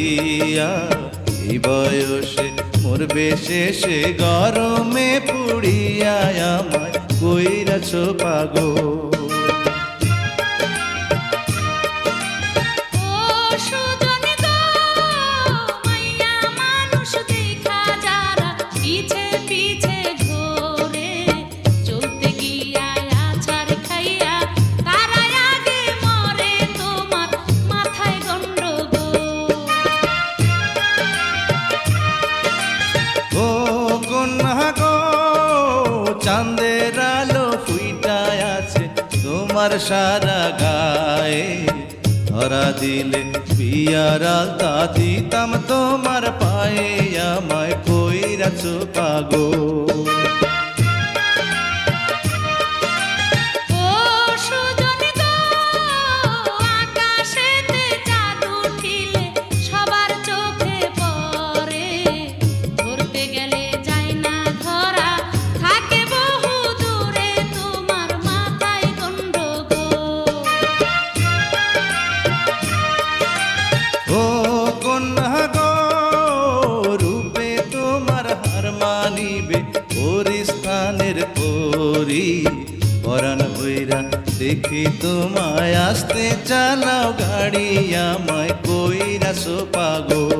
দিয়া এই বয়সে মরবে শেষে গরমে পুড়িয়া আমায় কইরাছ পাগল। চাঁদের আলো ফুইটায় আছে তোমার সারা গায়ে, ধরা দিলে বিয়ার আলতা দিতাম তোমার পায়ে, আমায় কইরাছ পাগল। পরিস্থানের পরি পরাণ বইরা দেখি তোমায় আসতে চালাও গাড়ি, আমায় কইরাছ পাগল।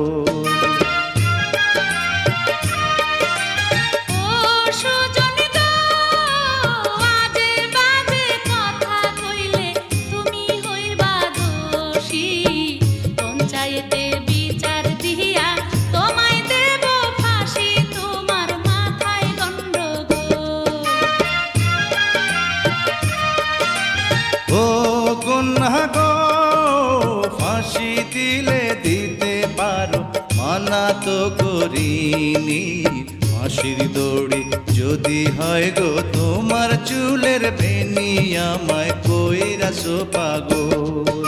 ও কন্যা গো ফাঁসি দিলে দিতে পারো, মানা তো করিনি। ফাঁসির দড়ি যদি হয় গো তোমার চুলের বেনি, আমায় কইরাছ পাগল।